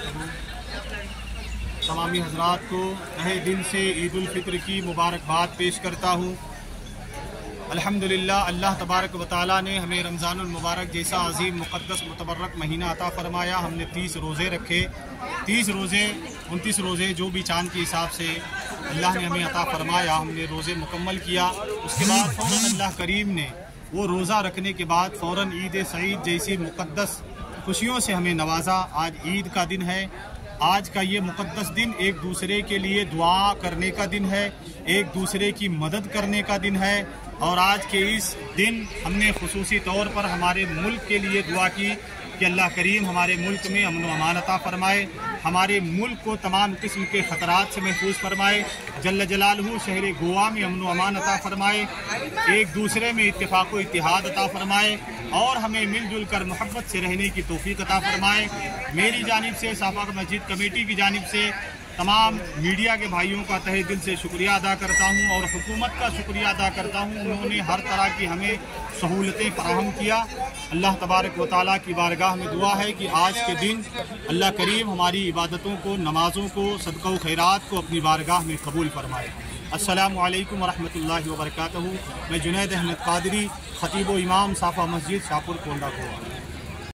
वबरकातुहू। तमामी हजरात को तहे दिल से ईद उल फित्र की मुबारकबाद पेश करता हूँ। अल्हम्दुलिल्लाह, अल्लाह तबारक व तआला ने हमें रमज़ानुल मुबारक जैसा अजीम मुक़द्दस मुतबर्रक महीना अता फरमाया। हमने 30 रोज़े रखे, 30 रोज़े 29 रोज़े जो भी चाँद के हिसाब से अल्लाह ने हमें अता फरमाया, हमने रोज़े मुकम्मल किया। उसके बाद फ़ौरन अल्लाह करीम ने वो रोज़ा रखने के बाद फ़ौरन ईद सईद जैसी मुक़द्दस खुशियों से हमें नवाजा। आज ईद का दिन है। आज का ये मुक़द्दस दिन एक दूसरे के लिए दुआ करने का दिन है, एक दूसरे की मदद करने का दिन है। और आज के इस दिन हमने खुसूसी तौर पर हमारे मुल्क के लिए दुआ की कि अल्लाह करीम हमारे मुल्क में अमन व अमान अता फरमाए, हमारे मुल्क को तमाम किस्म के ख़तरात से महफूज फरमाए, जल्ल जलालहू शहर गोवा में अमन व अमान अता फरमाए, एक दूसरे में इत्तेफाक व इत्तिहाद अता फरमाए और हमें मिलजुल कर मोहब्बत से रहने की तौफीक अता फरमाए। मेरी जानिब से, साफा मस्जिद कमेटी की जानिब से तमाम मीडिया के भाइयों का तहे दिल से शुक्रिया अदा करता हूँ और हुकूमत का शुक्रिया अदा करता हूँ। उन्होंने हर तरह की हमें सहूलतें फराहम किया। अल्लाह तबारक व तआला की बारगाह में दुआ है कि आज के दिन अल्लाह करीम हमारी इबादतों को, नमाज़ों को, सदक़ा व खैरात को अपनी बारगाह में कबूल फरमाए। अस्सलामु अलैकुम व रहमतुल्लाहि व बरकातहू। मैं जुनैद अहमद क़ादरी, ख़तीब व इमाम साफ़ा मस्जिद शाहपुर कोंडा गोवा।